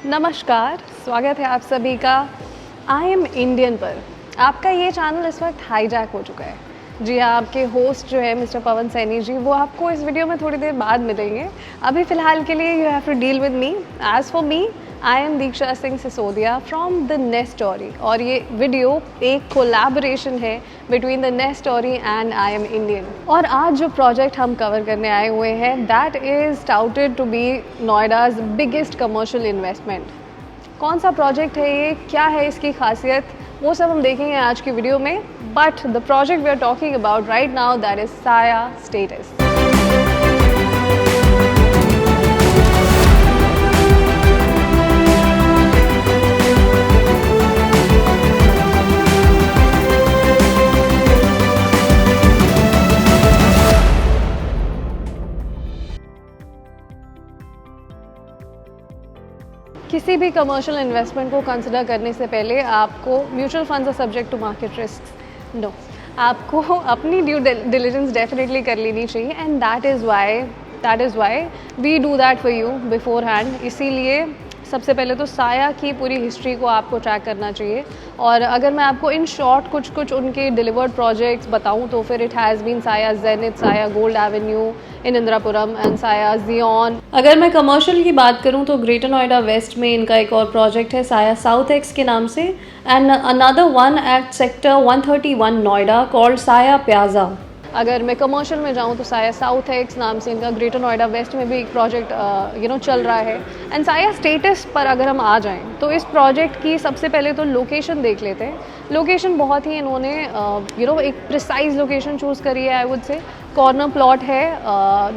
नमस्कार, स्वागत है आप सभी का आई एम इंडियन पर। आपका ये चैनल इस वक्त हाईजैक हो चुका है। जी हाँ, आपके होस्ट जो है मिस्टर पवन सैनी जी, वो आपको इस वीडियो में थोड़ी देर बाद मिलेंगे। अभी फ़िलहाल के लिए you have to deal with me. As for me, I am Diksha Singh Sisodia from the Nest Story, और ये वीडियो एक कोलैबोरेशन है between the Nest Story and I am Indian. और आज जो प्रोजेक्ट हम कवर करने आए हुए हैं, that is touted to be Noida's biggest commercial investment. कौन सा प्रोजेक्ट है ये, क्या है इसकी खासियत, वो सब हम देखेंगे आज की वीडियो में। But the project we are talking about right now, that is Saya status. किसी भी कमर्शियल इन्वेस्टमेंट को कंसिडर करने से पहले आपको mutual funds are subject to market risk. No, आपको अपनी ड्यू डिलिजेंस डेफिनेटली कर लेनी चाहिए, and that is why we do that for you beforehand. इसीलिए सबसे पहले तो साया की पूरी हिस्ट्री को आपको ट्रैक करना चाहिए। और अगर मैं आपको इन शॉर्ट कुछ उनके डिलीवर्ड प्रोजेक्ट्स बताऊं तो फिर इट हैज़ बीन साया जेनिथ, साया gold Avenue in Indirapuram and साया जियोन। अगर मैं कमर्शियल की बात करूं तो ग्रेटर नोएडा वेस्ट में इनका एक और प्रोजेक्ट है साया साउथ एक्स के नाम से, and another one at sector 131 Noida called Saya plaza. अगर मैं कमर्शियल में जाऊं तो साया साउथ एक्स नाम से इनका ग्रेटर नोएडा वेस्ट में भी एक प्रोजेक्ट चल रहा है। एंड साया स्टेटस पर अगर हम आ जाएं तो इस प्रोजेक्ट की सबसे पहले तो लोकेशन देख लेते हैं। लोकेशन बहुत ही इन्होंने एक प्रिसाइज लोकेशन चूज़ करी है। I would say corner plot है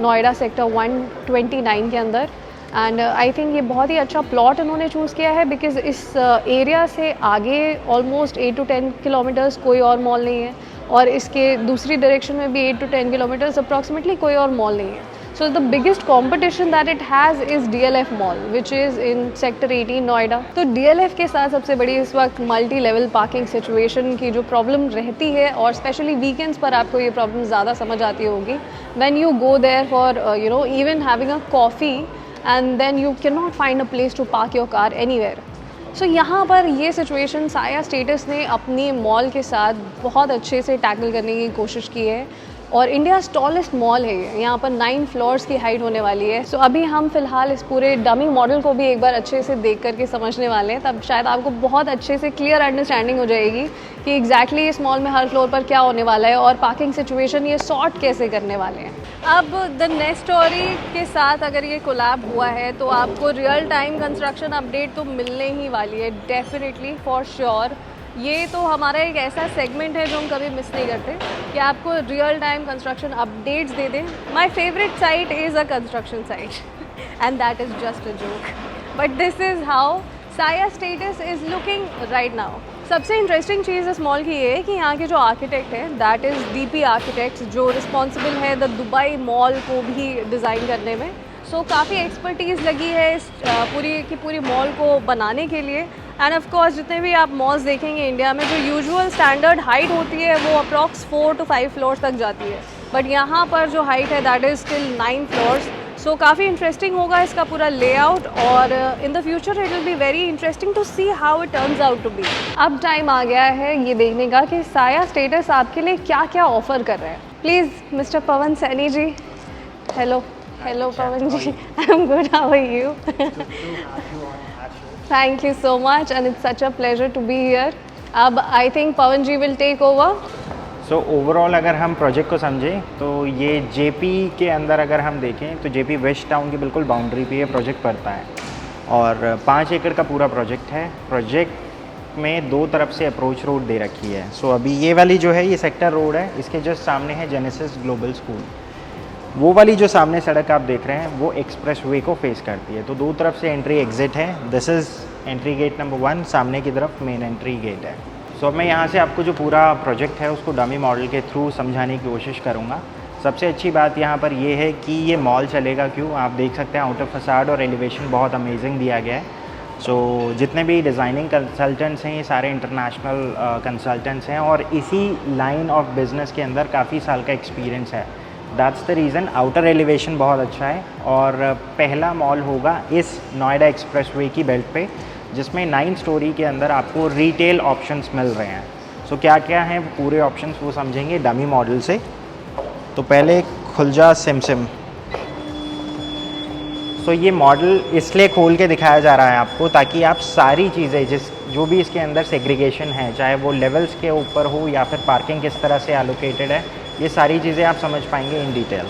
नोएडा सेक्टर 129 के अंदर, एंड आई थिंक ये बहुत ही अच्छा प्लॉट इन्होंने चूज़ किया है बिकॉज इस एरिया से आगे ऑलमोस्ट 8 to 10 किलोमीटर्स कोई और मॉल नहीं है, और इसके दूसरी डायरेक्शन में भी 8 to 10 किलोमीटर्स अप्रॉक्सीमेटली कोई और मॉल नहीं है। So the biggest competition that it has is DLF mall which is in sector 18 Noida. तो DLF के साथ सबसे बड़ी इस वक्त मल्टी लेवल पार्किंग सिचुएशन की जो प्रॉब्लम रहती है, और स्पेशली वीकेंड्स पर आपको ये प्रॉब्लम ज़्यादा समझ आती होगी। When you go there for even having a coffee and then you can not find a place to park your car anywhere. So यहाँ पर ये सिचुएशन साया स्टेटस ने अपनी मॉल के साथ बहुत अच्छे से टैकल करने की कोशिश की है, और इंडिया टॉलेस्ट मॉल है ये। यहाँ पर 9 फ्लोर्स की हाइट होने वाली है। सो अभी हम फिलहाल इस पूरे डमी मॉडल को भी एक बार अच्छे से देख करके समझने वाले हैं, तब शायद आपको बहुत अच्छे से क्लियर अंडरस्टैंडिंग हो जाएगी कि एग्जैक्टली इस मॉल में हर फ्लोर पर क्या होने वाला है और पार्किंग सिचुएशन ये सॉर्ट कैसे करने वाले हैं। अब द नेस्ट स्टोरी के साथ अगर ये कोलैब हुआ है तो आपको रियल टाइम कंस्ट्रक्शन अपडेट तो मिलने ही वाली है, डेफिनेटली फॉर श्योर। ये तो हमारा एक ऐसा सेगमेंट है जो हम कभी मिस नहीं करते कि आपको रियल टाइम कंस्ट्रक्शन अपडेट्स दे दें। My favourite site is a construction site and that is just a joke, but this is how Saya status is looking right now. सबसे इंटरेस्टिंग चीज़ इस मॉल की ये है कि यहाँ के जो आर्किटेक्ट है दैट इज़ DP आर्किटेक्ट्स, जो रिस्पॉन्सिबल है द दुबई मॉल को भी डिज़ाइन करने में। सो काफ़ी एक्सपर्टीज़ लगी है इस पूरी की पूरी मॉल को बनाने के लिए। एंड ऑफ कोर्स जितने भी आप मॉल्स देखेंगे इंडिया में, जो यूजुअल स्टैंडर्ड हाइट होती है वो अप्रॉक्स 4 to 5 फ्लोर्स तक जाती है, बट यहाँ पर जो हाइट है that is still 9 floors. So काफ़ी इंटरेस्टिंग होगा इसका पूरा लेआउट, और in the future it will be very interesting to see how it turns out to be. अब टाइम आ गया है ये देखने का कि साया स्टेटस आपके लिए क्या क्या ऑफर कर रहे हैं। Please mister Pawan Saini ji. Hello Pawan ji, I am good, how are you? Thank you so much, and it's such a pleasure to be here. अब I think Pavan ji will take over. So overall अगर हम प्रोजेक्ट को समझें तो ये JP के अंदर अगर हम देखें तो JP वेस्ट टाउन की बिल्कुल बाउंड्री पे ये प्रोजेक्ट पड़ता है, और 5 एकड़ का पूरा प्रोजेक्ट है। प्रोजेक्ट में 2 तरफ से अप्रोच रोड दे रखी है। सो अभी ये वाली जो है ये सेक्टर रोड है, इसके जस्ट सामने है जेनेसिस ग्लोबल स्कूल। वो वाली जो सामने सड़क आप देख रहे हैं वो एक्सप्रेस वे को फेस करती है, तो 2 तरफ से एंट्री एग्जिट है। This is entry gate number 1, सामने की तरफ मेन एंट्री गेट है। सो मैं यहाँ से आपको जो पूरा प्रोजेक्ट है उसको डमी मॉडल के थ्रू समझाने की कोशिश करूँगा। सबसे अच्छी बात यहाँ पर ये है कि ये मॉल चलेगा क्यों, आप देख सकते हैं आउटर फसाड और एलिवेशन बहुत अमेजिंग दिया गया है। सो जितने भी डिज़ाइनिंग कंसल्टेंट्स हैं ये सारे इंटरनेशनल कंसल्टेंट्स हैं, और इसी लाइन ऑफ बिज़नेस के अंदर काफ़ी साल का एक्सपीरियंस है। That's the reason outer elevation बहुत अच्छा है। और पहला मॉल होगा इस नोएडा एक्सप्रेसवे की बेल्ट पे, जिसमें 9 स्टोरी के अंदर आपको रिटेल ऑप्शंस मिल रहे हैं। सो क्या क्या हैं पूरे ऑप्शंस वो समझेंगे डमी मॉडल से। तो पहले खुलजा सिमसिम। सो ये मॉडल इसलिए खोल के दिखाया जा रहा है आपको ताकि आप सारी चीज़ें जो भी इसके अंदर सेग्रीगेशन है, चाहे वो लेवल्स के ऊपर हो या फिर पार्किंग किस तरह से एलोकेटेड है, ये सारी चीज़ें आप समझ पाएंगे इन डिटेल।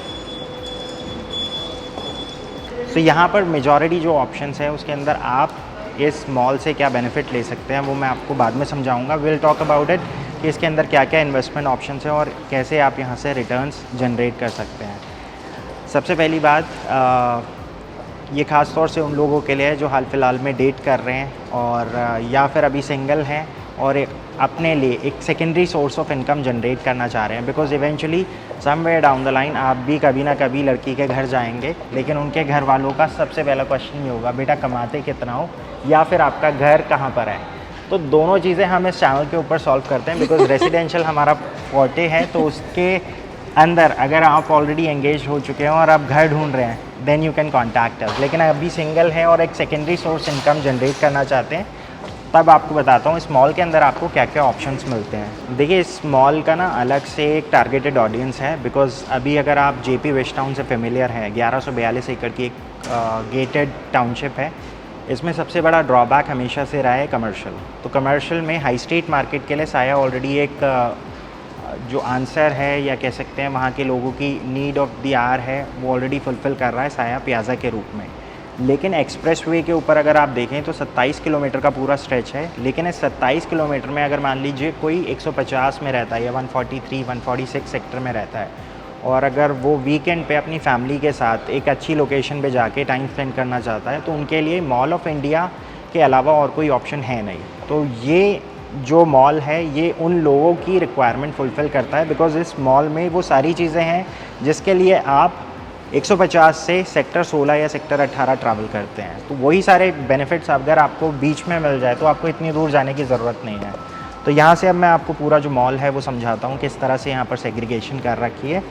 सो यहाँ पर मेजॉरिटी जो ऑप्शंस है उसके अंदर आप इस मॉल से क्या बेनिफिट ले सकते हैं वो मैं आपको बाद में समझाऊंगा। विल टॉक अबाउट इट कि इसके अंदर क्या क्या इन्वेस्टमेंट ऑप्शंस हैं और कैसे आप यहाँ से रिटर्न्स जनरेट कर सकते हैं। सबसे पहली बात, ये ख़ास तौर से उन लोगों के लिए है जो हाल फिलहाल में डेट कर रहे हैं और या फिर अभी सिंगल हैं और अपने लिए एक secondary source of income generate करना चाह रहे हैं। Because eventually somewhere down the line आप भी कभी ना कभी लड़की के घर जाएंगे, लेकिन उनके घर वालों का सबसे पहला क्वेश्चन ये होगा, बेटा कमाते कितना हो या फिर आपका घर कहाँ पर है। तो दोनों चीज़ें हम इस चैनल के ऊपर सॉल्व करते हैं। बिकॉज रेसिडेंशियल हमारा फॉर्टे है, तो उसके अंदर अगर आप ऑलरेडी एंगेज हो चुके हैं और आप घर ढूंढ रहे हैं then you can contact us. लेकिन अभी सिंगल है और एक सेकेंडरी सोर्स इनकम जनरेट करना चाहते हैं, तब आपको बताता हूँ इस मॉल के अंदर आपको क्या क्या ऑप्शंस मिलते हैं। देखिए इस मॉल का ना अलग से एक टारगेटेड ऑडियंस है। बिकॉज अभी अगर आप जेपी वेस्ट टाउन से फेमिलियर हैं, 1142 एकड़ की एक गेटेड टाउनशिप है। इसमें सबसे बड़ा ड्रॉबैक हमेशा से रहा है कमर्शियल। तो कमर्शियल में हाई स्ट्रीट मार्केट के लिए साया ऑलरेडी एक जो आंसर है या कह सकते हैं वहाँ के लोगों की नीड ऑफ द आवर है वो ऑलरेडी फुलफ़िल कर रहा है साया प्लाजा के रूप में। लेकिन एक्सप्रेसवे के ऊपर अगर आप देखें तो 27 किलोमीटर का पूरा स्ट्रेच है। लेकिन इस 27 किलोमीटर में अगर मान लीजिए कोई 150 में रहता है या 143, 146 सेक्टर में रहता है और अगर वो वीकेंड पे अपनी फैमिली के साथ एक अच्छी लोकेशन पे जाके टाइम स्पेंड करना चाहता है, तो उनके लिए मॉल ऑफ इंडिया के अलावा और कोई ऑप्शन है नहीं। तो ये जो मॉल है ये उन लोगों की रिक्वायरमेंट फुलफ़िल करता है। बिकॉज़ इस मॉल में वो सारी चीज़ें हैं जिसके लिए आप 150 से सेक्टर 16 या सेक्टर 18 ट्रैवल करते हैं। तो वही सारे बेनिफिट्स अगर आपको बीच में मिल जाए तो आपको इतनी दूर जाने की ज़रूरत नहीं है। तो यहाँ से अब मैं आपको पूरा जो मॉल है वो समझाता हूँ किस तरह से यहाँ पर सेग्रीगेशन कर रखी है।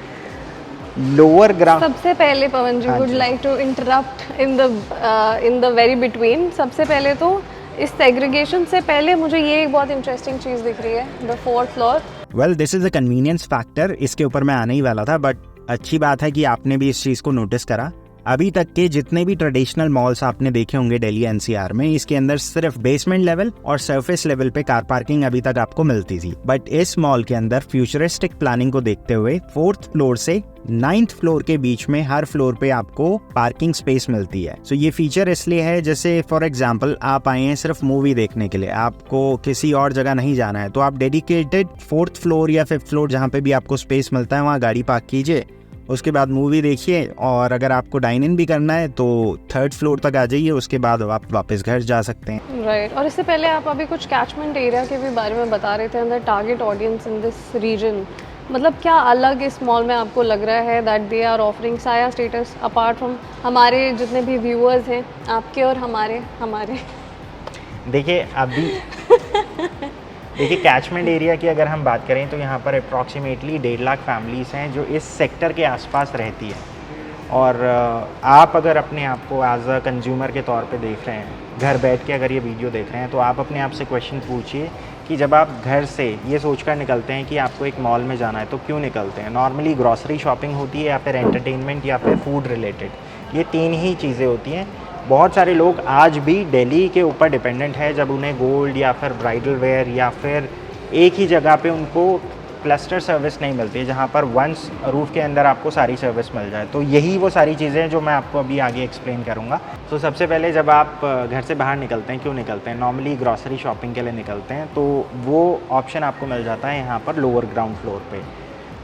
लोअर ग्राउंड, सबसे पहले Pawan ji would like to interrupt in the very between. सबसे पहले तो इस सेग्रीगेशन से पहले मुझे ये एक बहुत इंटरेस्टिंग चीज़ दिख रही है, the 4th floor. Well this is a convenience factor, इसके ऊपर मैं आने ही वाला था, बट अच्छी बात है कि आपने भी इस चीज़ को नोटिस करा। अभी तक के जितने भी ट्रेडिशनल मॉल्स आपने देखे होंगे दिल्ली एनसीआर में, इसके अंदर सिर्फ बेसमेंट लेवल और सरफेस लेवल पे कार पार्किंग अभी तक आपको मिलती थी। बट इस मॉल के अंदर फ्यूचरिस्टिक प्लानिंग को देखते हुए 4th फ्लोर से 9th फ्लोर के बीच में हर फ्लोर पे आपको पार्किंग स्पेस मिलती है। सो ये फीचर इसलिए है, जैसे फॉर एग्जांपल आप आए हैं सिर्फ मूवी देखने के लिए, आपको किसी और जगह नहीं जाना है, तो आप डेडिकेटेड 4th फ्लोर या 5th फ्लोर जहाँ पे भी आपको स्पेस मिलता है वहाँ गाड़ी पार्क कीजिए, उसके बाद मूवी देखिए, और अगर आपको डाइन इन भी करना है तो 3rd फ्लोर तक आ जाइए, उसके बाद आप वापस घर जा सकते हैं। राइट। और इससे पहले आप अभी कुछ कैचमेंट एरिया के भी बारे में बता रहे थे, अंदर target audience in this region. मतलब क्या अलग इस मॉल में आपको लग रहा है दैट दे आर ऑफरिंग साया स्टेटस अपार्ट फ्रॉम हमारे जितने भी व्यूअर्स हैं आपके और हमारे? देखिए देखिए कैचमेंट एरिया की अगर हम बात करें तो यहाँ पर अप्रॉक्सीमेटली 1.5 लाख फैमिलीज़ हैं जो इस सेक्टर के आसपास रहती है। और आप अगर अपने आप को एज अ कंज्यूमर के तौर पे देख रहे हैं, घर बैठ के अगर ये वीडियो देख रहे हैं, तो आप अपने आप से क्वेश्चन पूछिए कि जब आप घर से ये सोचकर निकलते हैं कि आपको एक मॉल में जाना है तो क्यों निकलते हैं। नॉर्मली ग्रॉसरी शॉपिंग होती है या फिर एंटरटेनमेंट या फिर फूड रिलेटेड, ये 3 ही चीज़ें होती हैं। बहुत सारे लोग आज भी दिल्ली के ऊपर डिपेंडेंट है, जब उन्हें गोल्ड या फिर ब्राइडल वेयर या फिर एक ही जगह पे उनको क्लस्टर सर्विस नहीं मिलती है जहाँ पर वंस रूफ के अंदर आपको सारी सर्विस मिल जाए। तो यही वो सारी चीज़ें जो मैं आपको अभी आगे एक्सप्लेन करूँगा। तो सबसे पहले जब आप घर से बाहर निकलते हैं, क्यों निकलते हैं, नॉर्मली ग्रॉसरी शॉपिंग के लिए निकलते हैं, तो वो ऑप्शन आपको मिल जाता है यहाँ पर लोअर ग्राउंड फ्लोर पे।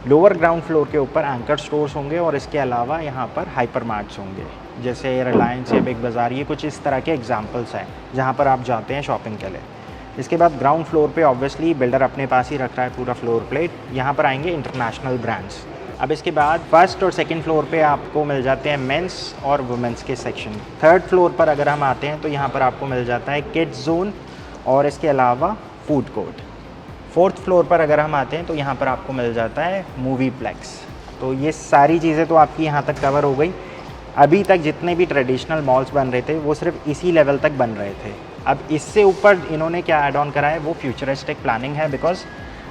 लोअर ग्राउंड फ्लोर के ऊपर एंकर स्टोर्स होंगे और इसके अलावा यहाँ पर हाइपर मार्ट्स होंगे, जैसे रिलायंस या बिग बाज़ार, ये कुछ इस तरह के एग्जांपल्स हैं जहाँ पर आप जाते हैं शॉपिंग के लिए। इसके बाद ग्राउंड फ्लोर पे ऑब्वियसली बिल्डर अपने पास ही रख रहा है पूरा फ्लोर प्लेट, यहाँ पर आएंगे इंटरनेशनल ब्रांड्स। अब इसके बाद 1st और 2nd फ्लोर पे आपको मिल जाते हैं मेंस और वुमेंस के सेक्शन। 3rd फ्लोर पर अगर हम आते हैं तो यहाँ पर आपको मिल जाता है किड्स जोन और इसके अलावा फूड कोर्ट। 4th फ्लोर पर अगर हम आते हैं तो यहाँ पर आपको मिल जाता है मूवी प्लेक्स। तो ये सारी चीज़ें तो आपकी यहाँ तक कवर हो गई। अभी तक जितने भी ट्रेडिशनल मॉल्स बन रहे थे वो सिर्फ इसी लेवल तक बन रहे थे। अब इससे ऊपर इन्होंने क्या ऐड ऑन करा है वो फ्यूचरिस्टिक प्लानिंग है। बिकॉज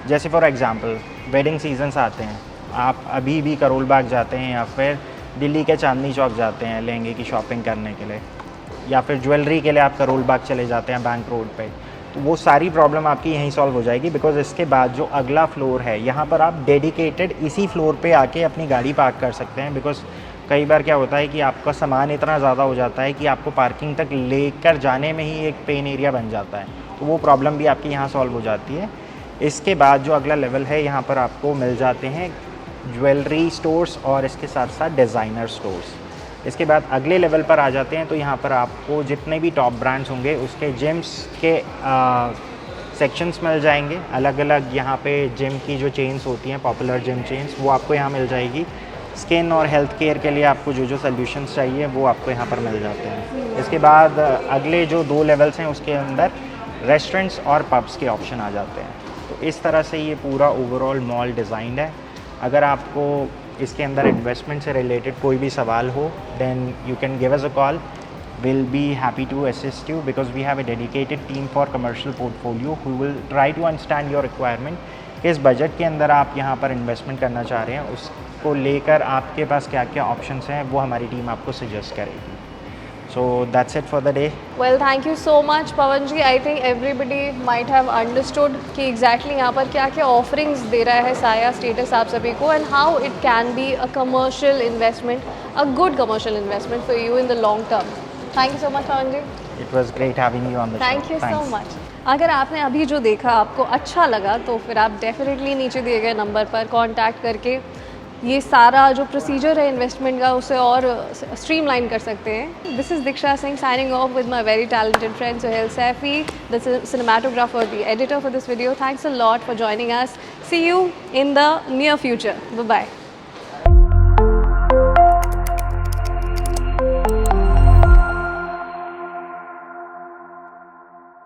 जैसे फॉर एग्जांपल वेडिंग सीजन्स आते हैं, आप अभी भी करोल बाग जाते हैं या फिर दिल्ली के चांदनी चौक जाते हैं लहंगे की शॉपिंग करने के लिए, या फिर ज्वेलरी के लिए आप करोल बाग चले जाते हैं बैंक रोड पे, तो वो सारी प्रॉब्लम आपकी यहीं सॉल्व हो जाएगी। बिकॉज इसके बाद जो अगला फ्लोर है यहाँ पर आप डेडिकेटेड इसी फ्लोर पे आके अपनी गाड़ी पार्क कर सकते हैं। बिकॉज कई बार क्या होता है कि आपका सामान इतना ज़्यादा हो जाता है कि आपको पार्किंग तक लेकर जाने में ही एक पेन एरिया बन जाता है, तो वो प्रॉब्लम भी आपकी यहाँ सॉल्व हो जाती है। इसके बाद जो अगला लेवल है यहाँ पर आपको मिल जाते हैं ज्वेलरी स्टोर्स और इसके साथ साथ डिज़ाइनर स्टोर्स। इसके बाद अगले लेवल पर आ जाते हैं तो यहाँ पर आपको जितने भी टॉप ब्रांड्स होंगे उसके जिम्स के सेक्शंस मिल जाएंगे। अलग अलग यहाँ पे जिम की जो चेन्स होती हैं, पॉपुलर जिम चेन्स, वो आपको यहाँ मिल जाएगी। स्किन और हेल्थ केयर के लिए आपको जो जो सॉल्यूशंस चाहिए वो आपको यहाँ पर मिल जाते हैं। इसके बाद अगले जो 2 लेवल्स हैं उसके अंदर रेस्टोरेंट्स और पब्स के ऑप्शन आ जाते हैं। तो इस तरह से ये पूरा ओवरऑल मॉल डिज़ाइंड है। अगर आपको इसके अंदर इन्वेस्टमेंट से रिलेटेड कोई भी सवाल हो then you can give us a call, will be happy to assist you because we have a dedicated team for commercial portfolio who will try to understand your requirement. किस budget के अंदर आप यहाँ पर इन्वेस्टमेंट करना चाह रहे हैं उसको लेकर आपके पास क्या क्या ऑप्शंस हैं वो हमारी टीम आपको सजेस्ट करेगी। So that's it for the day. Well, thank you so much, Pawan ji. I think everybody might have understood कि exactly यहाँ पर क्या क्या offerings दे रहा है साया स्टेटस आप सभी को, and how it can be a commercial investment, a good commercial investment for you in the long term. Thank you so much, Pawan ji. It was great having you on the show. Thank you so Thanks. much. अगर आपने अभी जो देखा आपको अच्छा लगा तो फिर आप डेफिनेटली नीचे दिए गए नंबर पर कांटेक्ट करके ये सारा जो प्रोसीजर है इन्वेस्टमेंट का उसे और स्ट्रीमलाइन कर सकते हैं। This is Diksha Singh signing off with my very talented friend Suhail Saifi, the cinematographer, the editor for this video. Thanks a lot for joining us. See you in the near future. Bye bye.